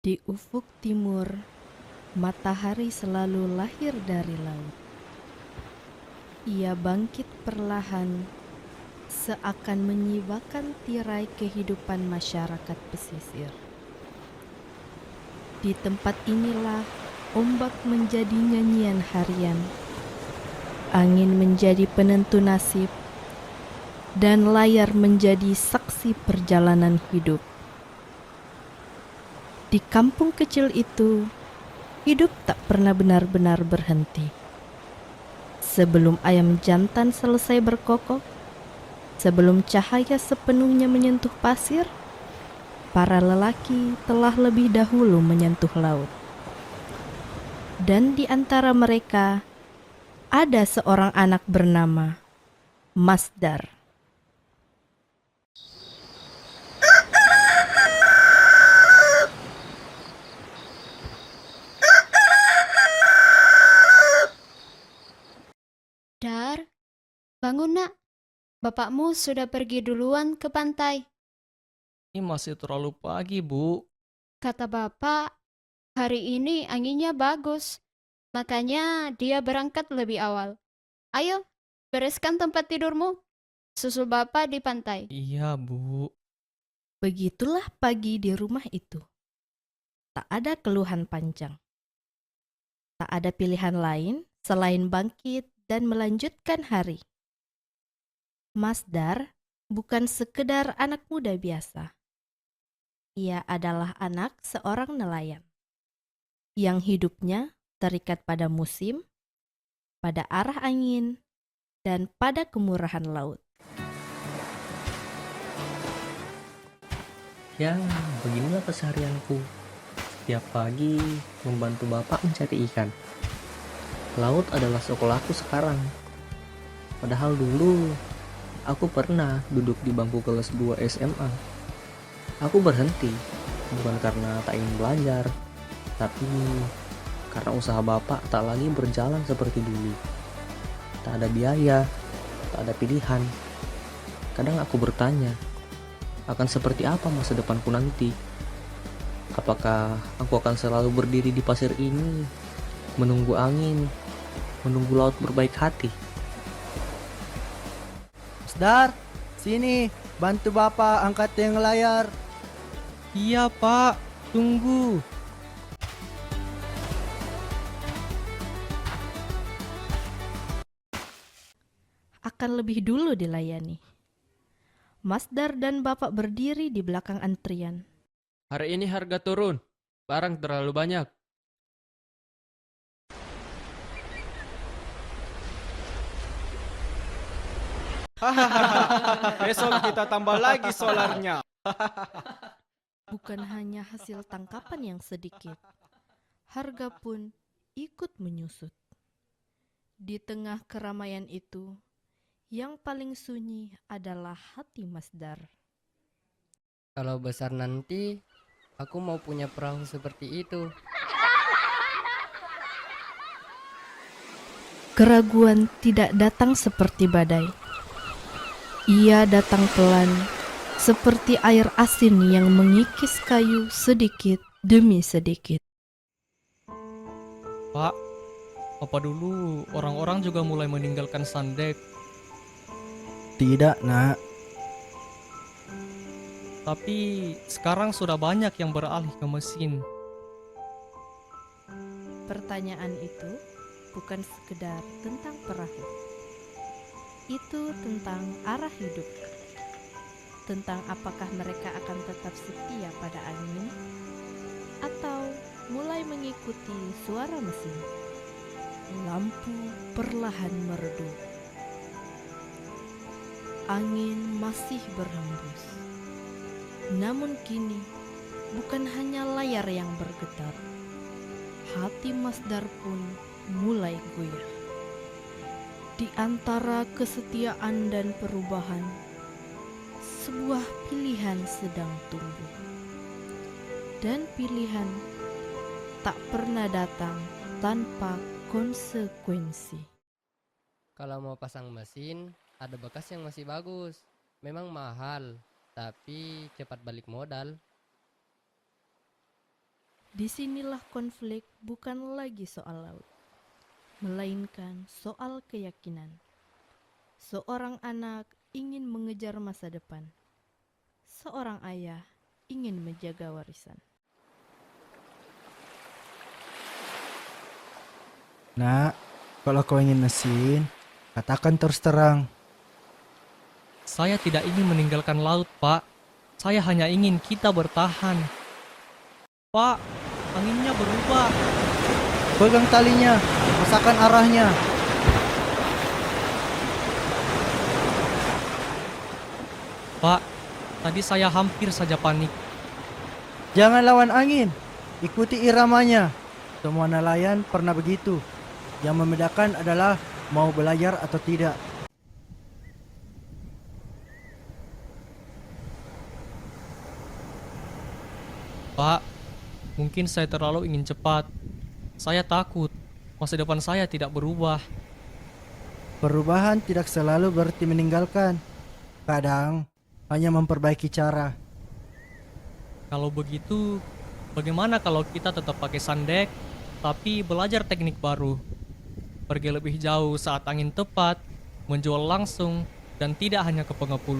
Di ufuk timur, matahari selalu lahir dari laut. Ia bangkit perlahan, seakan menyibakan tirai kehidupan masyarakat pesisir. Di tempat inilah ombak menjadi nyanyian harian, angin menjadi penentu nasib, dan layar menjadi saksi perjalanan hidup. Di kampung kecil itu, hidup tak pernah benar-benar berhenti. Sebelum ayam jantan selesai berkokok, sebelum cahaya sepenuhnya menyentuh pasir, para lelaki telah lebih dahulu menyentuh laut. Dan di antara mereka, ada seorang anak bernama Masdar. Dar, bangun nak. Bapakmu sudah pergi duluan ke pantai. Ini masih terlalu pagi, Bu. Kata bapak, hari ini anginnya bagus. Makanya dia berangkat lebih awal. Ayo, bereskan tempat tidurmu. Susul bapak di pantai. Iya, Bu. Begitulah pagi di rumah itu. Tak ada keluhan panjang. Tak ada pilihan lain selain bangkit dan melanjutkan hari. Masdar bukan sekedar anak muda biasa. Ia adalah anak seorang nelayan yang hidupnya terikat pada musim, pada arah angin, dan pada kemurahan laut. Ya, beginilah keseharianku. Setiap pagi membantu bapak mencari ikan. Laut adalah sekolahku sekarang. Padahal dulu aku pernah duduk di bangku kelas 2 SMA. Aku berhenti bukan karena tak ingin belajar, tapi karena usaha bapak tak lagi berjalan seperti dulu. Tak ada biaya, tak ada pilihan. Kadang aku bertanya, akan seperti apa masa depanku nanti? Apakah aku akan selalu berdiri di pasir ini, menunggu angin, menunggu laut berbaik hati? Masdar, sini, bantu bapak angkat tiang layar. Iya, Pak. Tunggu. Akan lebih dulu dilayani. Masdar dan bapak berdiri di belakang antrian. Hari ini harga turun. Barang terlalu banyak. Besok kita tambah lagi solarnya. Bukan hanya hasil tangkapan yang sedikit, harga pun ikut menyusut. Di tengah keramaian itu, yang paling sunyi adalah hati Masdar. Kalau besar nanti, aku mau punya perahu seperti itu. Keraguan tidak datang seperti badai. Ia datang pelan, seperti air asin yang mengikis kayu sedikit demi sedikit. Pak, apa dulu orang-orang juga mulai meninggalkan Sandek. Tidak, nak. Tapi sekarang sudah banyak yang beralih ke mesin. Pertanyaan itu bukan sekedar tentang perahu. Itu tentang arah hidup. Tentang apakah mereka akan tetap setia pada angin atau mulai mengikuti suara mesin. Lampu perlahan meredup. Angin masih berhembus. Namun kini bukan hanya layar yang bergetar. Hati Masdar pun mulai goyah. Di antara kesetiaan dan perubahan, sebuah pilihan sedang tumbuh. Dan pilihan tak pernah datang tanpa konsekuensi. Kalau mau pasang mesin, ada bekas yang masih bagus. Memang mahal, tapi cepat balik modal. Disinilah konflik bukan lagi soal laut, melainkan soal keyakinan. Seorang anak ingin mengejar masa depan. Seorang ayah ingin menjaga warisan. Nak, kalau kau ingin mesin, katakan terus terang. Saya tidak ingin meninggalkan laut, Pak. Saya hanya ingin kita bertahan. Pak, anginnya berubah. Pegang talinya, rasakan arahnya. Pak, tadi saya hampir saja panik. Jangan lawan angin, ikuti iramanya. Semua nelayan pernah begitu. Yang membedakan adalah mau belajar atau tidak. Pak, mungkin saya terlalu ingin cepat. Saya takut masa depan saya tidak berubah. Perubahan tidak selalu berarti meninggalkan. Kadang hanya memperbaiki cara. Kalau begitu, bagaimana kalau kita tetap pakai sandek, tapi belajar teknik baru? Pergi lebih jauh saat angin tepat, menjual langsung, dan tidak hanya ke pengepul.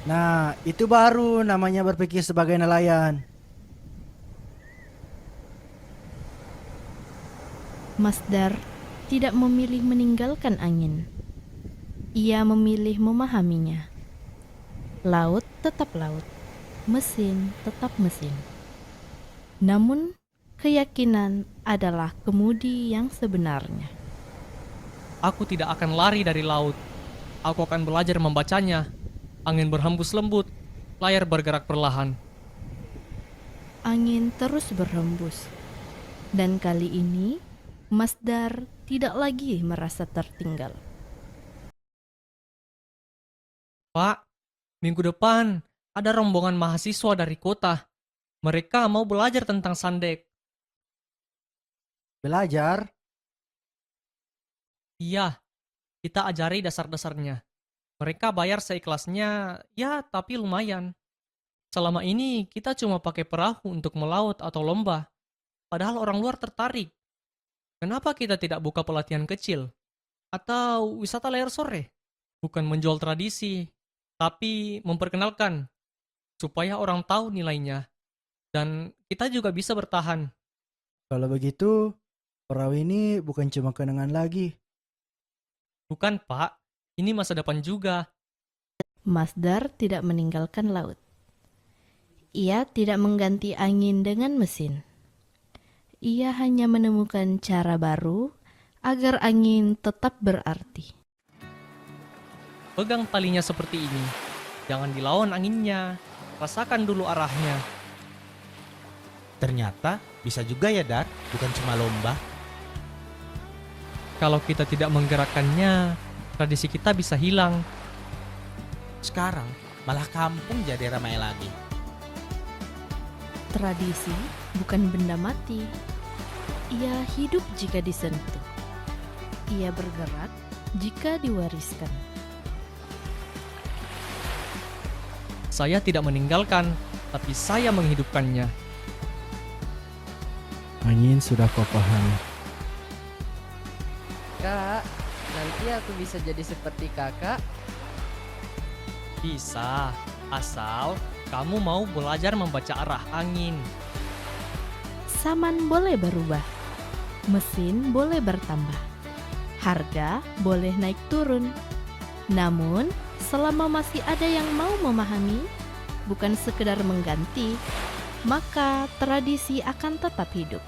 Nah, itu baru namanya berpikir sebagai nelayan. Masdar tidak memilih meninggalkan angin. Ia memilih memahaminya. Laut tetap laut, mesin tetap mesin. Namun, keyakinan adalah kemudi yang sebenarnya. Aku tidak akan lari dari laut. Aku akan belajar membacanya. Angin berhembus lembut, layar bergerak perlahan. Angin terus berhembus. Dan kali ini, Masdar tidak lagi merasa tertinggal. Pak, minggu depan ada rombongan mahasiswa dari kota. Mereka mau belajar tentang sandek. Belajar? Iya, kita ajari dasar-dasarnya. Mereka bayar seikhlasnya, ya tapi lumayan. Selama ini kita cuma pakai perahu untuk melaut atau lomba. Padahal orang luar tertarik. Kenapa kita tidak buka pelatihan kecil? Atau wisata layar sore? Bukan menjual tradisi, tapi memperkenalkan. Supaya orang tahu nilainya. Dan kita juga bisa bertahan. Kalau begitu, perahu ini bukan cuma kenangan lagi. Bukan, Pak. Ini masa depan juga. Masdar tidak meninggalkan laut. Ia tidak mengganti angin dengan mesin. Ia hanya menemukan cara baru agar angin tetap berarti. Pegang talinya seperti ini. Jangan dilawan anginnya. Rasakan dulu arahnya. Ternyata bisa juga ya, Dar, bukan cuma lomba. Kalau kita tidak menggerakkannya, tradisi kita bisa hilang. Sekarang malah kampung jadi ramai lagi. Tradisi bukan benda mati. Ia hidup jika disentuh. Ia bergerak jika diwariskan. Saya tidak meninggalkan, tapi saya menghidupkannya. Angin sudah kau pahami. Kak, nanti aku bisa jadi seperti kakak. Bisa, asal kamu mau belajar membaca arah angin. Zaman boleh berubah. Mesin boleh bertambah. Harga boleh naik turun. Namun, selama masih ada yang mau memahami, bukan sekedar mengganti, maka tradisi akan tetap hidup.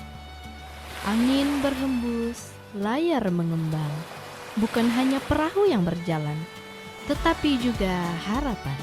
Angin berhembus, layar mengembang. Bukan hanya perahu yang berjalan, tetapi juga harapan.